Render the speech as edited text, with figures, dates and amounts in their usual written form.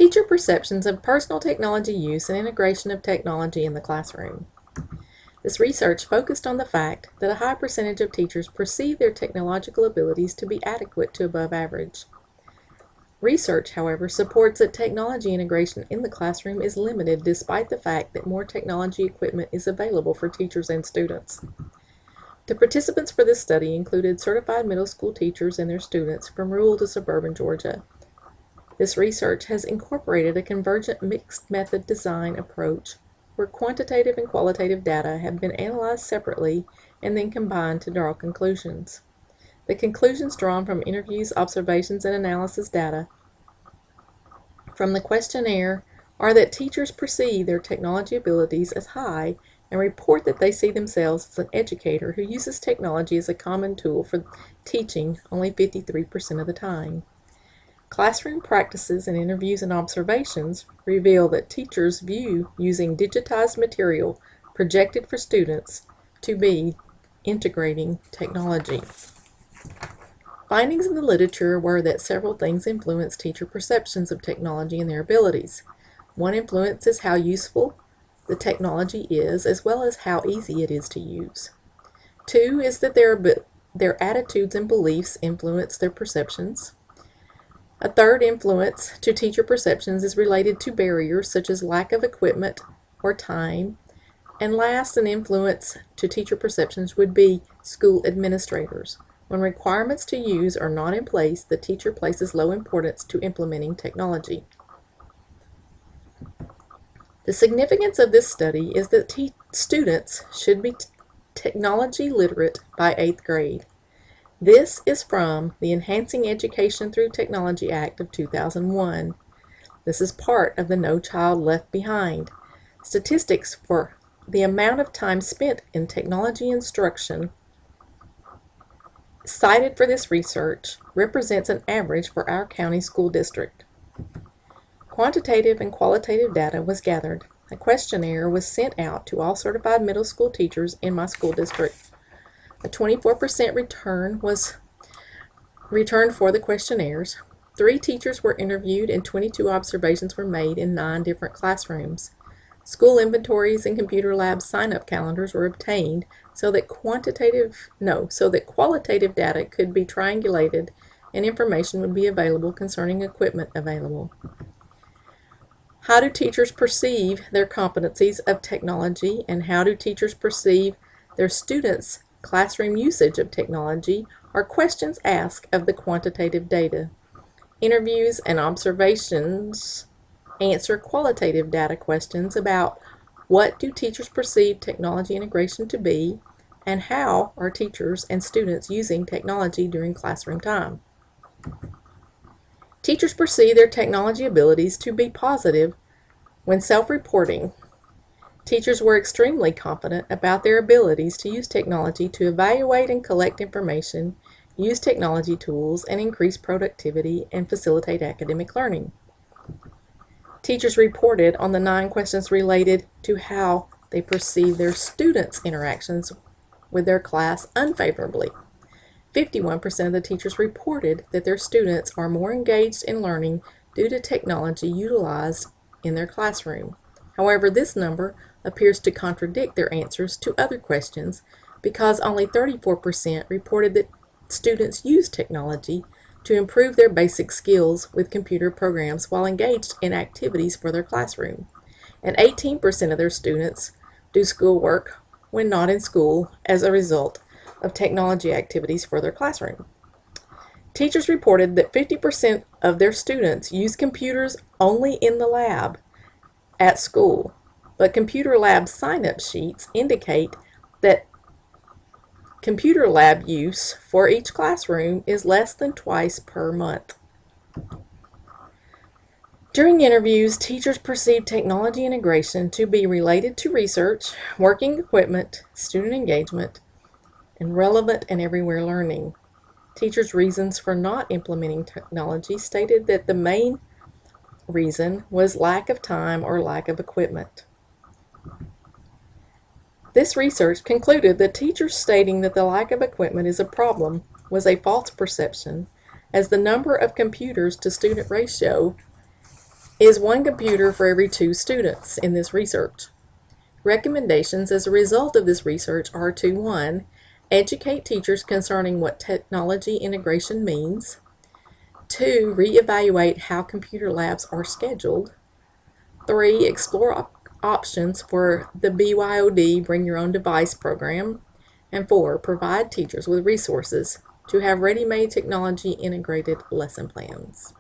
Teacher perceptions of personal technology use and integration of technology in the classroom. This research focused on the fact that a high percentage of teachers perceive their technological abilities to be adequate to above average. Research, however, supports that technology integration in the classroom is limited despite the fact that more technology equipment is available for teachers and students. The participants for this study included certified middle school teachers and their students from rural to suburban Georgia. This research has incorporated a convergent mixed method design approach where quantitative and qualitative data have been analyzed separately and then combined to draw conclusions. The conclusions drawn from interviews, observations, and analysis data from the questionnaire are that teachers perceive their technology abilities as high and report that they see themselves as an educator who uses technology as a common tool for teaching only 53% of the time. Classroom practices and interviews and observations reveal that teachers view using digitized material projected for students to be integrating technology. Findings in the literature were that several things influence teacher perceptions of technology and their abilities. One influence is how useful the technology is, as well as how easy it is to use. Two is that their attitudes and beliefs influence their perceptions. A third influence to teacher perceptions is related to barriers such as lack of equipment or time. And last, an influence to teacher perceptions would be school administrators. When requirements to use are not in place, the teacher places low importance to implementing technology. The significance of this study is that students should be technology literate by 8th grade. This is from the Enhancing Education Through Technology Act of 2001. This is part of the No Child Left Behind. Statistics for the amount of time spent in technology instruction cited for this research represents an average for our county school district. Quantitative and qualitative data was gathered. A questionnaire was sent out to all certified middle school teachers in my school district. A 24% return was returned for the questionnaires. 3 teachers were interviewed and 22 observations were made in 9 different classrooms. School inventories and computer lab sign-up calendars were obtained so that qualitative data could be triangulated and information would be available concerning equipment available. How do teachers perceive their competencies of technology, and how do teachers perceive their students' classroom usage of technology are questions asked of the quantitative data. Interviews and observations answer qualitative data questions about what do teachers perceive technology integration to be, and how are teachers and students using technology during classroom time. Teachers perceive their technology abilities to be positive when self-reporting. Teachers were extremely confident about their abilities to use technology to evaluate and collect information, use technology tools, and increase productivity and facilitate academic learning. Teachers reported on the 9 questions related to how they perceive their students' interactions with their class unfavorably. 51% of the teachers reported that their students are more engaged in learning due to technology utilized in their classroom. However, this number appears to contradict their answers to other questions because only 34% reported that students use technology to improve their basic skills with computer programs while engaged in activities for their classroom. And 18% of their students do schoolwork when not in school as a result of technology activities for their classroom. Teachers reported that 50% of their students use computers only in the lab at school, but computer lab sign-up sheets indicate that computer lab use for each classroom is less than twice per month. During interviews, teachers perceive technology integration to be related to research, working equipment, student engagement, and relevant and everywhere learning. Teachers' reasons for not implementing technology stated that the main reason was lack of time or lack of equipment. This research concluded that teachers stating that the lack of equipment is a problem was a false perception, as the number of computers to student ratio is 1 computer for every 2 students in this research. Recommendations as a result of this research are to 1. Educate teachers concerning what technology integration means. 2. Reevaluate how computer labs are scheduled. 3. Explore options for the BYOD Bring Your Own Device program. And 4. Provide teachers with resources to have ready-made technology integrated lesson plans.